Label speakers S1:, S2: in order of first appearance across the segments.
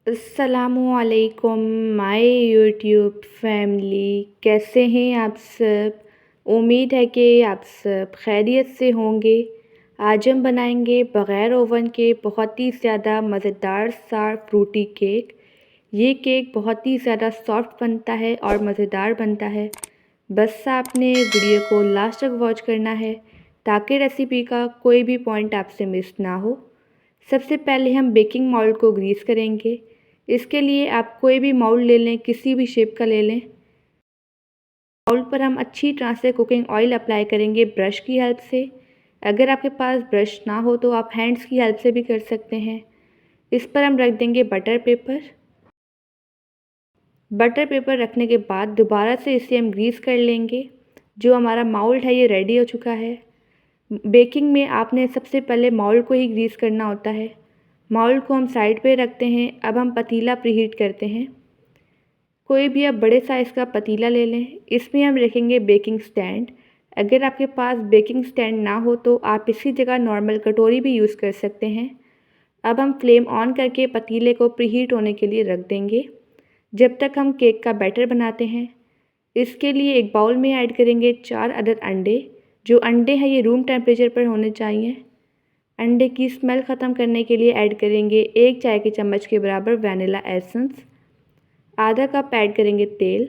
S1: अस्सलामुअलैकुम my YouTube family, कैसे हैं आप सब। उम्मीद है कि आप सब खैरियत से होंगे। आज हम बनाएंगे बग़ैर ओवन के बहुत ही ज़्यादा मज़ेदार सा फ्रूटी केक। ये केक बहुत ही ज़्यादा सॉफ्ट बनता है और मज़ेदार बनता है। बस आपने वीडियो को लास्ट तक वॉच करना है ताकि रेसिपी का कोई भी पॉइंट आपसे मिस ना हो। सबसे पहले हम बेकिंग मोल्ड को ग्रीस करेंगे। इसके लिए आप कोई भी मोल्ड ले लें, किसी भी शेप का ले लें। मोल्ड पर हम अच्छी तरह से कुकिंग ऑयल अप्लाई करेंगे ब्रश की हेल्प से। अगर आपके पास ब्रश ना हो तो आप हैंड्स की हेल्प से भी कर सकते हैं। इस पर हम रख देंगे बटर पेपर। बटर पेपर रखने के बाद दोबारा से इसे हम ग्रीस कर लेंगे। जो हमारा मोल्ड है ये रेडी हो चुका है। बेकिंग में आपने सबसे पहले मोल्ड को ही ग्रीस करना होता है। मोल्ड को हम साइड पे रखते हैं। अब हम पतीला प्रीहीट करते हैं। कोई भी आप बड़े साइज़ का पतीला ले लें। इसमें हम रखेंगे बेकिंग स्टैंड। अगर आपके पास बेकिंग स्टैंड ना हो तो आप इसी जगह नॉर्मल कटोरी भी यूज़ कर सकते हैं। अब हम फ्लेम ऑन करके पतीले को प्रीहीट होने के लिए रख देंगे जब तक हम केक का बैटर बनाते हैं। इसके लिए एक बाउल में ऐड करेंगे 4 अदद अंडे। जो अंडे हैं ये रूम टेम्परेचर पर होने चाहिए। अंडे की स्मेल ख़त्म करने के लिए ऐड करेंगे 1 चाय के चम्मच के बराबर वैनिला एसेंस। आधा कप ऐड करेंगे तेल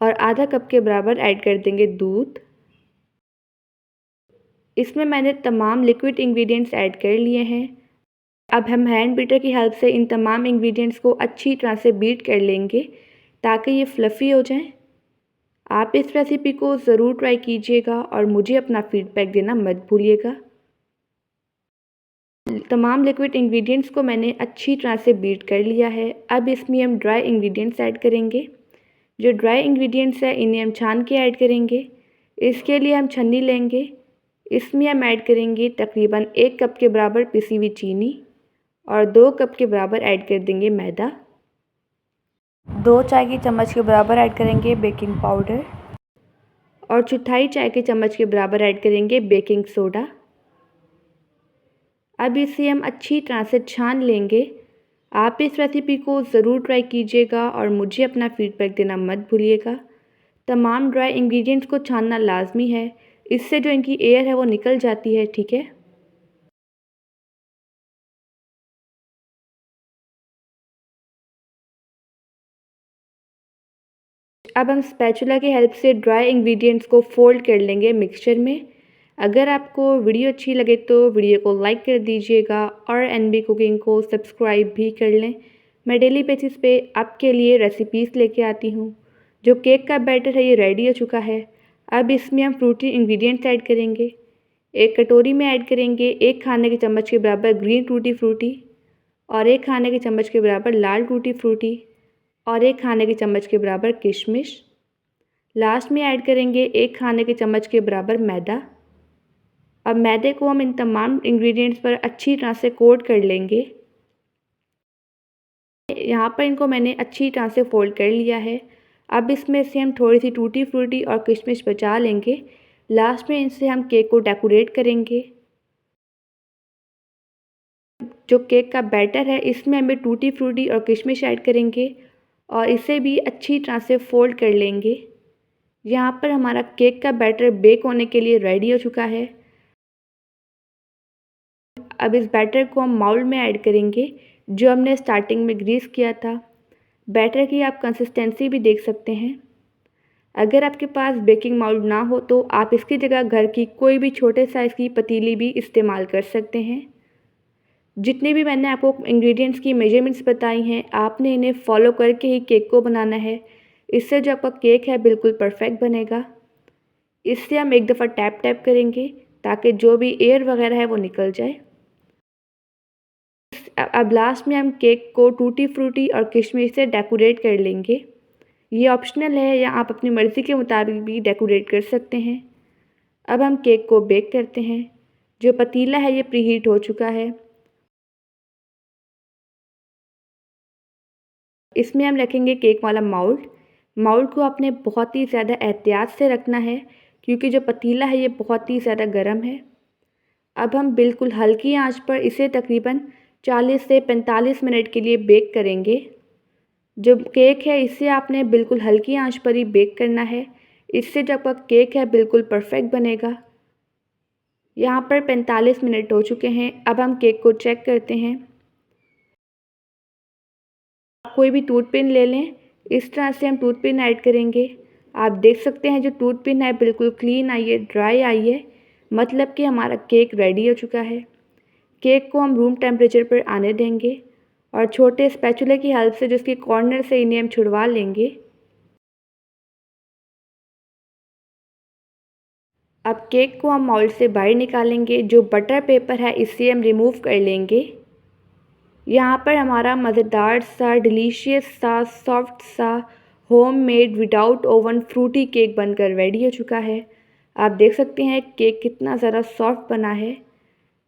S1: और आधा कप के बराबर ऐड कर देंगे दूध। इसमें मैंने तमाम लिक्विड इंग्रेडिएंट्स ऐड कर लिए हैं। अब हम हैंड बीटर की हेल्प से इन तमाम इंग्रेडिएंट्स को अच्छी तरह से बीट कर लेंगे ताकि ये फ्लफ़ी हो जाएं। आप इस रेसिपी को ज़रूर ट्राई कीजिएगा और मुझे अपना फीडबैक देना मत भूलिएगा। तमाम लिक्विड इंग्रेडिएंट्स को मैंने अच्छी तरह से बीट कर लिया है। अब इसमें हम ड्राई इंग्रेडिएंट्स ऐड करेंगे। जो ड्राई इंग्रेडिएंट्स हैं इन्हें हम छान के ऐड करेंगे। इसके लिए हम छन्नी लेंगे। इसमें हम ऐड करेंगे तकरीबन 1 कप के बराबर पिसी हुई चीनी और 2 कप के बराबर ऐड कर देंगे मैदा। 2 चाय की चम्मच के बराबर ऐड करेंगे बेकिंग पाउडर और चौथाई चाय के चम्मच के बराबर ऐड करेंगे बेकिंग सोडा। अब इसे हम अच्छी तरह से छान लेंगे। आप इस रेसिपी को ज़रूर ट्राई कीजिएगा और मुझे अपना फीडबैक देना मत भूलिएगा। तमाम ड्राई इंग्रेडिएंट्स को छानना लाजमी है। इससे जो इनकी एयर है वो निकल जाती है, ठीक है। अब हम स्पैचुला की हेल्प से ड्राई इंग्रेडिएंट्स को फोल्ड कर लेंगे मिक्सचर में। अगर आपको वीडियो अच्छी लगे तो वीडियो को लाइक कर दीजिएगा और एनबी कुकिंग को सब्सक्राइब भी कर लें। मैं डेली बेसिस पे आपके लिए रेसिपीज़ लेके आती हूँ। जो केक का बैटर है ये रेडी हो चुका है। अब इसमें हम फ्रूटी इंग्रेडिएंट्स ऐड करेंगे। एक कटोरी में ऐड करेंगे 1 खाने के चम्मच के बराबर ग्रीन टूटी फ्रूटी और 1 खाने के चम्मच के बराबर लाल टूटी फ्रूटी और 1 खाने के चम्मच के बराबर किशमिश। लास्ट में ऐड करेंगे 1 खाने के चम्मच के बराबर मैदा। अब मैदे को हम इन तमाम इंग्रेडिएंट्स पर अच्छी तरह से कोट कर लेंगे। यहाँ पर इनको मैंने अच्छी तरह से फोल्ड कर लिया है। अब इसमें से हम थोड़ी सी टूटी फ्रूटी और किशमिश बचा लेंगे। लास्ट में इनसे हम केक को डेकोरेट करेंगे। जो केक का बैटर है इसमें हमें टूटी फ्रूटी और किशमिश ऐड करेंगे और इसे भी अच्छी तरह से फोल्ड कर लेंगे। यहाँ पर हमारा केक का बैटर बेक होने के लिए रेडी हो चुका है। अब इस बैटर को हम माउल्ड में ऐड करेंगे जो हमने स्टार्टिंग में ग्रीस किया था। बैटर की आप कंसिस्टेंसी भी देख सकते हैं। अगर आपके पास बेकिंग माउल्ड ना हो तो आप इसकी जगह घर की कोई भी छोटे साइज़ की पतीली भी इस्तेमाल कर सकते हैं। जितने भी मैंने आपको इंग्रेडिएंट्स की मेजरमेंट्स बताई हैं आपने इन्हें फॉलो करके ही केक को बनाना है। इससे जो आपका केक है बिल्कुल परफेक्ट बनेगा। इससे हम एक दफ़ा टैप टैप करेंगे ताकि जो भी एयर वगैरह है वो निकल जाए। अब लास्ट में हम केक को टूटी फ्रूटी और किशमिश से डेकोरेट कर लेंगे। ये ऑप्शनल है या आप अपनी मर्ज़ी के मुताबिक भी डेकोरेट कर सकते हैं। अब हम केक को बेक करते हैं। जो पतीला है ये प्रीहीट हो चुका है। इसमें हम रखेंगे केक वाला माउल्ड। माउल्ड को आपने बहुत ही ज़्यादा एहतियात से रखना है क्योंकि जो पतीला है ये बहुत ही ज़्यादा गर्म है। अब हम बिल्कुल हल्की आंच पर इसे तकरीबन 40 से 45 मिनट के लिए बेक करेंगे। जो केक है इसे आपने बिल्कुल हल्की आंच पर ही बेक करना है। इससे जो आपका केक है बिल्कुल परफेक्ट बनेगा। यहाँ पर 45 मिनट हो चुके हैं। अब हम केक को चेक करते हैं। कोई भी टूथ पिन ले लें। इस तरह से हम टूथ पिन ऐड करेंगे। आप देख सकते हैं जो टूथ पिन है बिल्कुल क्लीन आई है, ड्राई आई है, मतलब कि हमारा केक रेडी हो चुका है। केक को हम रूम टेम्परेचर पर आने देंगे और छोटे स्पैचुला की हेल्प से जिसके कॉर्नर से इन्हें हम छुड़वा लेंगे। अब केक को हम मोल्ड से बाहर निकालेंगे। जो बटर पेपर है इसे हम रिमूव कर लेंगे। यहाँ पर हमारा मज़ेदार सा, डिलीशियस सा, सॉफ्ट सा, homemade without oven fruity cake बनकर रेडी हो चुका है। आप देख सकते हैं केक कितना ज़्यादा सॉफ्ट बना है।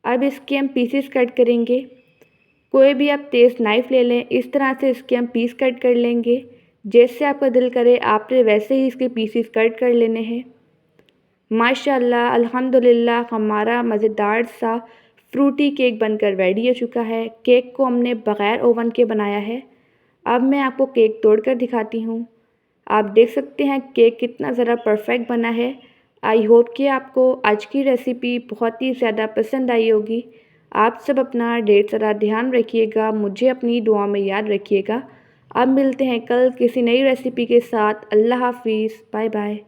S1: अब इसके हम पीसेस कट करेंगे। कोई भी आप तेज़ नाइफ़ ले लें। इस तरह से इसके हम पीस कट कर लेंगे। जैसे आपका दिल करे आपने वैसे ही इसके पीसेस कट कर लेने हैं। माशाल्लाह अल्हम्दुलिल्लाह हमारा मज़ेदार सा फ्रूटी केक बनकर रेडी हो चुका है। केक को हमने बग़ैर ओवन के बनाया है। अब मैं आपको केक तोड़कर दिखाती हूँ। आप देख सकते हैं केक कितना ज़्यादा परफेक्ट बना है। आई होप कि आपको आज की रेसिपी बहुत ही ज़्यादा पसंद आई होगी। आप सब अपना ढेर सारा ध्यान रखिएगा, मुझे अपनी दुआ में याद रखिएगा। अब मिलते हैं कल किसी नई रेसिपी के साथ। अल्लाह हाफ़िज़, बाय बाय।